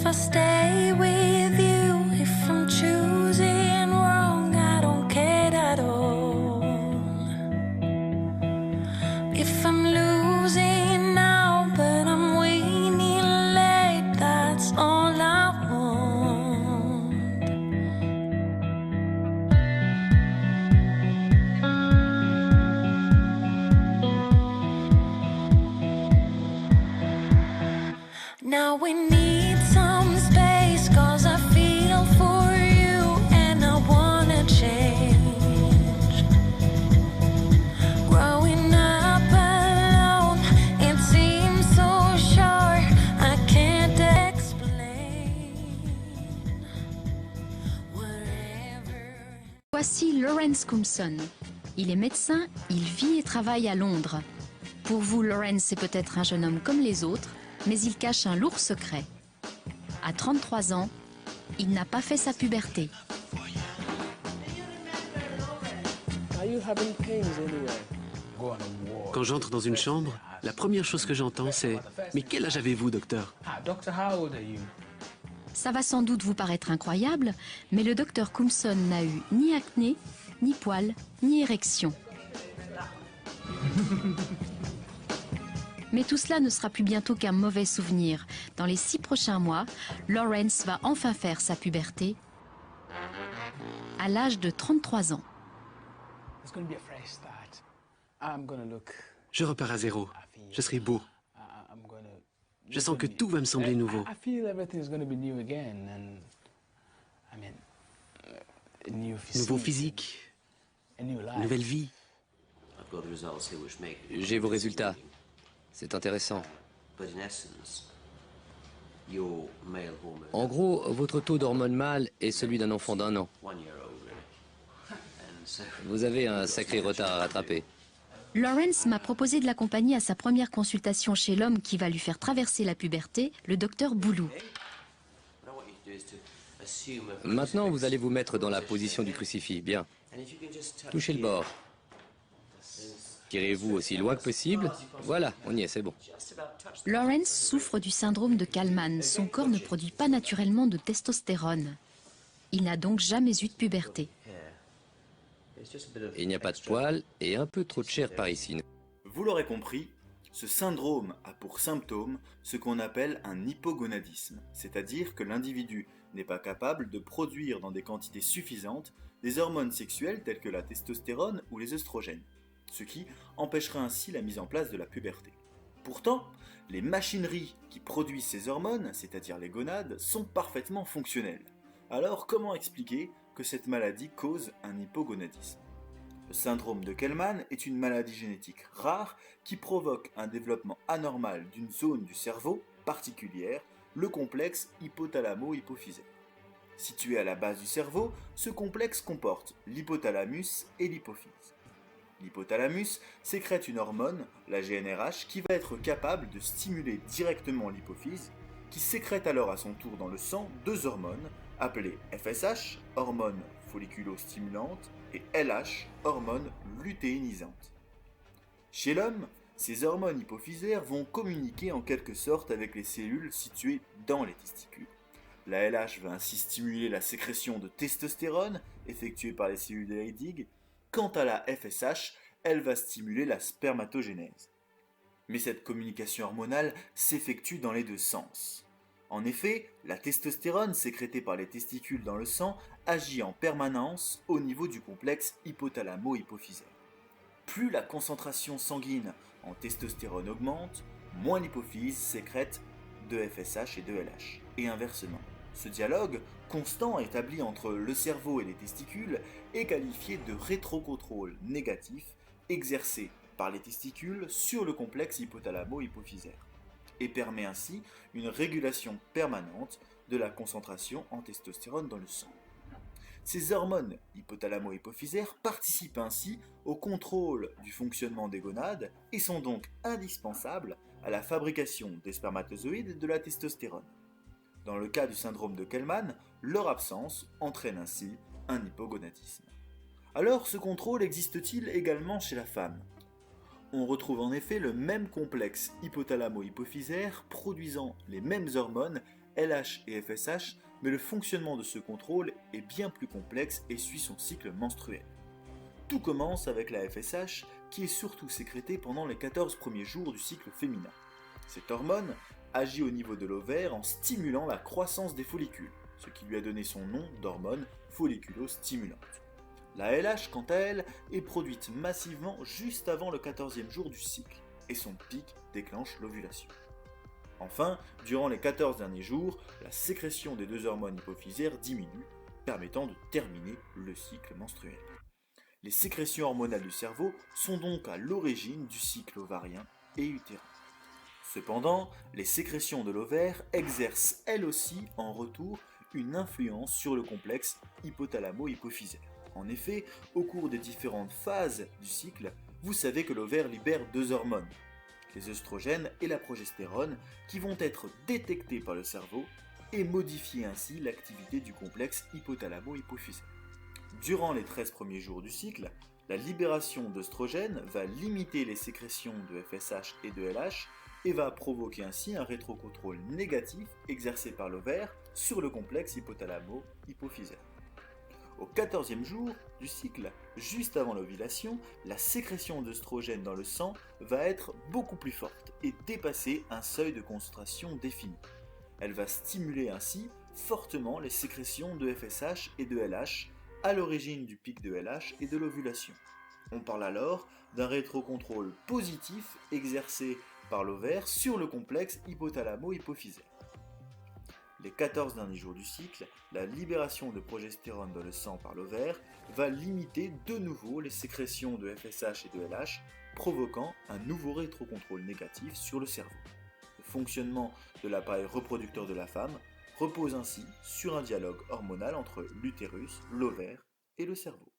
I stay with you. If I'm choosing wrong, I don't care at all. If I'm losing now, but I'm winning late, that's all I want. Now we need some space, 'cause I feel for you and I wanna change. Growing up alone, it seems so short, I can't explain. Whatever. Voici Lawrence Coomson. Il est médecin, il vit et travaille à Londres. Pour vous, Lawrence est peut-être un jeune homme comme les autres, mais il cache un lourd secret. À 33 ans, il n'a pas fait sa puberté. Quand j'entre dans une chambre, la première chose que j'entends, c'est « Mais quel âge avez-vous, docteur ?» Ça va sans doute vous paraître incroyable, mais le docteur Coomson n'a eu ni acné, ni poils, ni érection. Mais tout cela ne sera plus bientôt qu'un mauvais souvenir. Dans les 6 prochains mois, Lawrence va enfin faire sa puberté à l'âge de 33 ans. Je repars à zéro. Je serai beau. Je sens que tout va me sembler nouveau. Nouveau physique, nouvelle vie. J'ai vos résultats. C'est intéressant. En gros, votre taux d'hormones mâles est celui d'un enfant d'1 an. Vous avez un sacré retard à rattraper. Lawrence m'a proposé de l'accompagner à sa première consultation chez l'homme qui va lui faire traverser la puberté, le docteur Boulou. Maintenant, vous allez vous mettre dans la position du crucifix. Bien. Touchez le bord. Tirez-vous aussi loin que possible. Voilà, on y est, c'est bon. Lawrence souffre du syndrome de Kallmann. Son corps ne produit pas naturellement de testostérone. Il n'a donc jamais eu de puberté. Il n'y a pas de poils et un peu trop de chair par ici. Vous l'aurez compris, ce syndrome a pour symptôme ce qu'on appelle un hypogonadisme, c'est-à-dire que l'individu n'est pas capable de produire dans des quantités suffisantes des hormones sexuelles telles que la testostérone ou les œstrogènes, ce qui empêcherait ainsi la mise en place de la puberté. Pourtant, les machineries qui produisent ces hormones, c'est-à-dire les gonades, sont parfaitement fonctionnelles. Alors comment expliquer que cette maladie cause un hypogonadisme? Le syndrome de Kallmann est une maladie génétique rare qui provoque un développement anormal d'une zone du cerveau particulière, le complexe hypothalamo-hypophysaire. Situé à la base du cerveau, ce complexe comporte l'hypothalamus et l'hypophyse. L'hypothalamus sécrète une hormone, la GnRH, qui va être capable de stimuler directement l'hypophyse, qui sécrète alors à son tour dans le sang 2 hormones, appelées FSH, hormone folliculostimulante, et LH, hormone lutéinisante. Chez l'homme, ces hormones hypophysaires vont communiquer en quelque sorte avec les cellules situées dans les testicules. La LH va ainsi stimuler la sécrétion de testostérone effectuée par les cellules de Leydig. Quant à la FSH, elle va stimuler la spermatogénèse. Mais cette communication hormonale s'effectue dans les 2 sens. En effet, la testostérone sécrétée par les testicules dans le sang agit en permanence au niveau du complexe hypothalamo-hypophysaire. Plus la concentration sanguine en testostérone augmente, moins l'hypophyse sécrète de FSH et de LH, et inversement. Ce dialogue, constant établi entre le cerveau et les testicules, est qualifié de rétrocontrôle négatif exercé par les testicules sur le complexe hypothalamo-hypophysaire, et permet ainsi une régulation permanente de la concentration en testostérone dans le sang. Ces hormones hypothalamo-hypophysaires participent ainsi au contrôle du fonctionnement des gonades et sont donc indispensables à la fabrication des spermatozoïdes et de la testostérone. Dans le cas du syndrome de Kallmann, leur absence entraîne ainsi un hypogonadisme. Alors, ce contrôle existe-t-il également chez la femme ? On retrouve en effet le même complexe hypothalamo-hypophysaire produisant les mêmes hormones LH et FSH, mais le fonctionnement de ce contrôle est bien plus complexe et suit son cycle menstruel. Tout commence avec la FSH, qui est surtout sécrétée pendant les 14 premiers jours du cycle féminin. Cette hormone agit au niveau de l'ovaire en stimulant la croissance des follicules, ce qui lui a donné son nom d'hormone folliculostimulante. La LH, quant à elle, est produite massivement juste avant le 14e jour du cycle, et son pic déclenche l'ovulation. Enfin, durant les 14 derniers jours, la sécrétion des deux hormones hypophysaires diminue, permettant de terminer le cycle menstruel. Les sécrétions hormonales du cerveau sont donc à l'origine du cycle ovarien et utérin. Cependant, les sécrétions de l'ovaire exercent elles aussi en retour une influence sur le complexe hypothalamo-hypophysaire. En effet, au cours des différentes phases du cycle, vous savez que l'ovaire libère deux hormones, les œstrogènes et la progestérone, qui vont être détectés par le cerveau et modifier ainsi l'activité du complexe hypothalamo-hypophysaire. Durant les 13 premiers jours du cycle, la libération d'œstrogènes va limiter les sécrétions de FSH et de LH et va provoquer ainsi un rétrocontrôle négatif exercé par l'ovaire sur le complexe hypothalamo-hypophysaire. Au 14e jour du cycle, juste avant l'ovulation, la sécrétion d'œstrogènes dans le sang va être beaucoup plus forte et dépasser un seuil de concentration défini. Elle va stimuler ainsi fortement les sécrétions de FSH et de LH à l'origine du pic de LH et de l'ovulation. On parle alors d'un rétrocontrôle positif exercé par l'ovaire sur le complexe hypothalamo-hypophysaire. Les 14 derniers jours du cycle, la libération de progestérone dans le sang par l'ovaire va limiter de nouveau les sécrétions de FSH et de LH, provoquant un nouveau rétrocontrôle négatif sur le cerveau. Le fonctionnement de l'appareil reproducteur de la femme repose ainsi sur un dialogue hormonal entre l'utérus, l'ovaire et le cerveau.